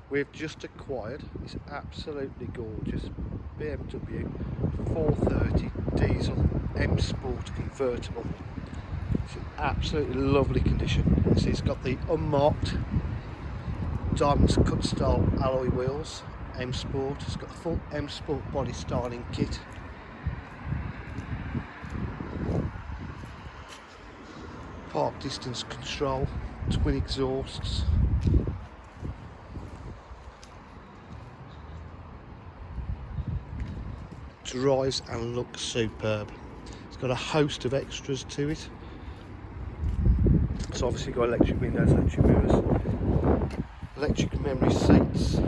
we've just acquired this absolutely gorgeous BMW 430 diesel M Sport convertible. It's in absolutely lovely condition. So it's got the unmarked diamond cut style alloy wheels, M Sport. It's got the full M Sport body styling kit. Park distance control, twin exhausts. Drives and looks superb. It's got a host of extras to it. So obviously got electric windows, electric mirrors, electric memory seats,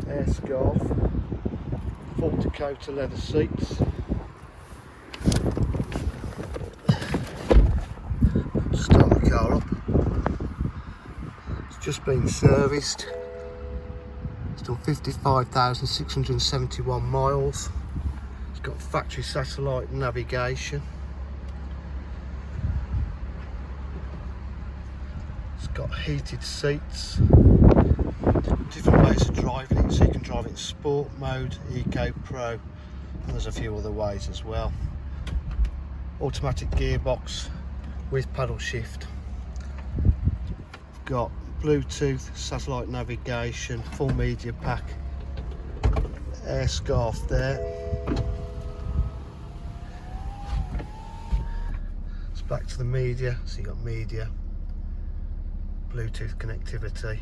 air scarf, full Dakota leather seats. Start the car up. It's just been serviced. It's done 55,671 miles. It's got factory satellite navigation. It's got heated seats. Different ways of driving it, so you can drive it in sport mode, eco, pro, and there's a few other ways as well. Automatic gearbox with paddle shift. Got Bluetooth, satellite navigation, full media pack, air scarf there. It's back to the media, so you got media, Bluetooth connectivity.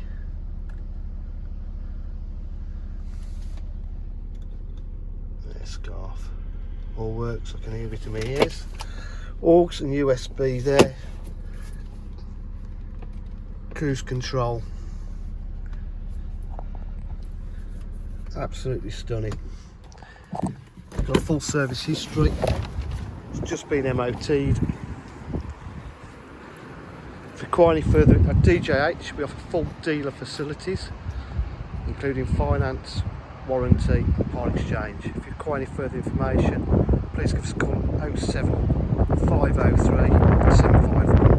Air scarf, all works, I can hear it in my ears. Aux and USB there. Cruise control, absolutely stunning. Got a full service history. It's just been MOT'd. If you require any further, at DJH we offer full dealer facilities, including finance, warranty, and part exchange. If you require any further information, please give us a call on 07 503 751